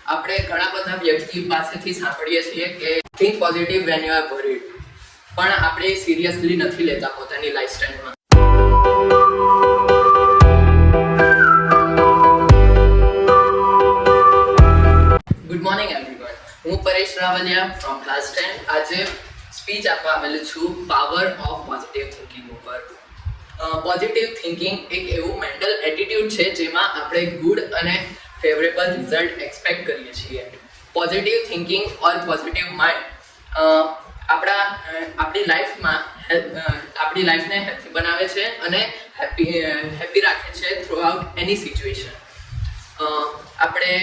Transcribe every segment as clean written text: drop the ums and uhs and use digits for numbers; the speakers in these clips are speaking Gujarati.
આપણે ઘણા બધા વ્યક્તિ પાસેથી સાંભળીએ છીએ કે think positive when you are worried, પણ આપણે સિરિયસલી નથી લેતા પોતાની લાઈફસ્ટાઈલમાં. ગુડ મોર્નિંગ એવરીવન, હું પરેશ રાવલિયા ફ્રોમ ક્લાસ 10. આજે સ્પીચ આપવા આવેલો છું પાવર ઓફ પોઝિટિવ થિંકિંગ ઉપર. પોઝિટિવ થિંકિંગ એક એવું મેન્ટલ એટીટ્યુડ છે જેમાં આપણે ગુડ અને ફેવરેબલ રિઝલ્ટ એક્સપેક્ટ કરીએ છીએ. પોઝિટિવ થિંકિંગ ઓર પોઝિટિવ માઇન્ડ આપણી લાઈફને હેલ્થી બનાવે છે અને હેપી રાખે છે થ્રુ આઉટ એની સિચ્યુએશન. આપણે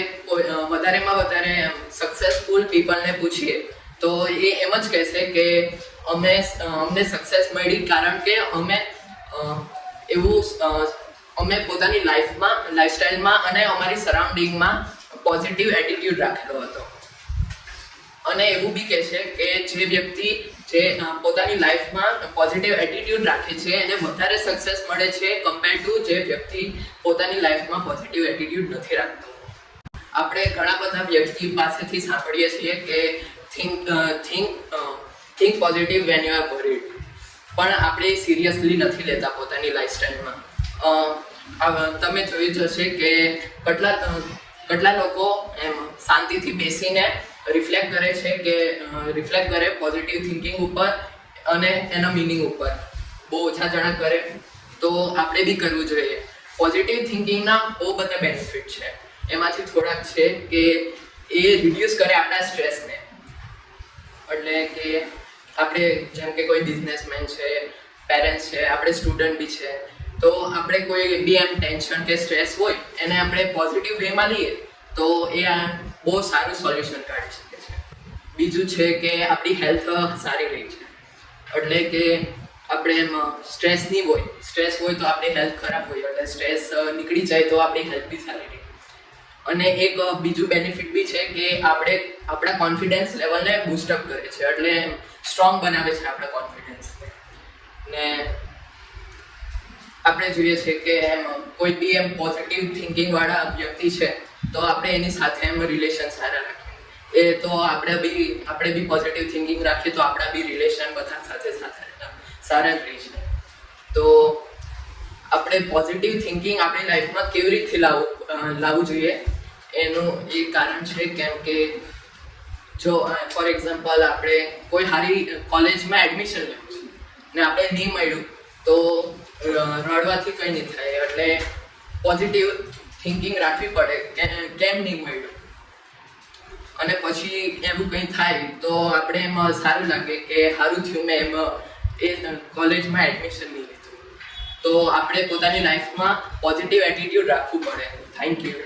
વધારેમાં વધારે સક્સેસફુલ પીપલને પૂછીએ તો એ એમ જ કહેશે કે અમને સક્સેસ મળી કારણ કે અમે પોતાની લાઈફસ્ટાઈલમાં અને અમારી સરાઉન્ડિંગમાં પોઝિટિવ એટીટ્યુડ રાખેલો હતો. અને એવું બી કહે છે કે જે વ્યક્તિ જે પોતાની લાઈફમાં પોઝિટિવ એટીટ્યુડ રાખે છે એને વધારે સક્સેસ મળે છે કમ્પેર ટુ જે વ્યક્તિ પોતાની લાઈફમાં પોઝિટિવ એટીટ્યુડ નથી રાખતો. આપણે ઘણા બધા વ્યક્તિ પાસેથી સાંભળીએ છીએ કે think positive when you are worried, પણ આપણે સિરિયસલી નથી લેતા પોતાની લાઈફસ્ટાઈલમાં. તમે જોઈ જશે કે કેટલા લોકો એમ શાંતિથી બેસીને રિફ્લેક્ટ કરે પોઝિટિવ થિંકિંગ ઉપર અને એના મિનિંગ ઉપર. બહુ ઓછા જણા કરે, તો આપણે બી કરવું જોઈએ. પોઝિટિવ થિંકિંગના બહુ બધા બેનિફિટ છે. એમાંથી થોડાક છે કે એ રિડ્યુસ કરે આપણા સ્ટ્રેસને. એટલે કે આપણે જેમ કે કોઈ બિઝનેસમેન છે, પેરેન્ટ્સ છે, આપણે સ્ટુડન્ટ બી છે, તો આપણે કોઈ બી એમ ટેન્શન કે સ્ટ્રેસ હોય એને આપણે પોઝિટિવ વેમાં લઈએ તો એ બહુ સારું સોલ્યુશન કાઢી શકે છે. બીજું છે કે આપણી હેલ્થ સારી રહી છે. એટલે કે આપણે એમ સ્ટ્રેસ હોય તો આપણી હેલ્થ ખરાબ હોય, એટલે સ્ટ્રેસ નીકળી જાય તો આપણી હેલ્થ બી સારી રહે. અને એક બીજું બેનિફિટ બી છે કે આપણે આપણા કોન્ફિડન્સ લેવલને બૂસ્ટઅપ કરે છે, એટલે સ્ટ્રોંગ બનાવે છે આપણા કોન્ફિડન્સને. ને આપણે જોઈએ છે કે એમ કોઈ બી એમ પોઝિટિવ થિંકિંગવાળા વ્યક્તિ છે તો આપણે એની સાથે એમ રિલેશન સારા રાખીએ. એ તો આપણે બી પોઝિટિવ થિંકિંગ રાખીએ તો આપણા બી રિલેશન બધા સાથે સારા જ રહે છે. તો આપણે પોઝિટિવ થિંકિંગ આપણી લાઈફમાં કેવી રીતે લાવવું જોઈએ એનું એ કારણ છે. કેમ કે જો ફોર એક્ઝામ્પલ આપણે કોઈ સારી કોલેજમાં એડમિશન લેવું છે ને આપણે નહીં મળ્યું તો રડવાથી કંઈ નહીં થાય. એટલે પોઝિટિવ થિંકિંગ રાખવી પડે કે કેમ નહીં મળ્યું, અને પછી એવું કંઈ થાય તો આપણે એમાં સારું લાગે કે સારું થયું મેં એ કોલેજમાં એડમિશન નહીં લીધું. તો આપણે પોતાની લાઈફમાં પોઝિટિવ એટીટ્યુડ રાખવું પડે. Thank you.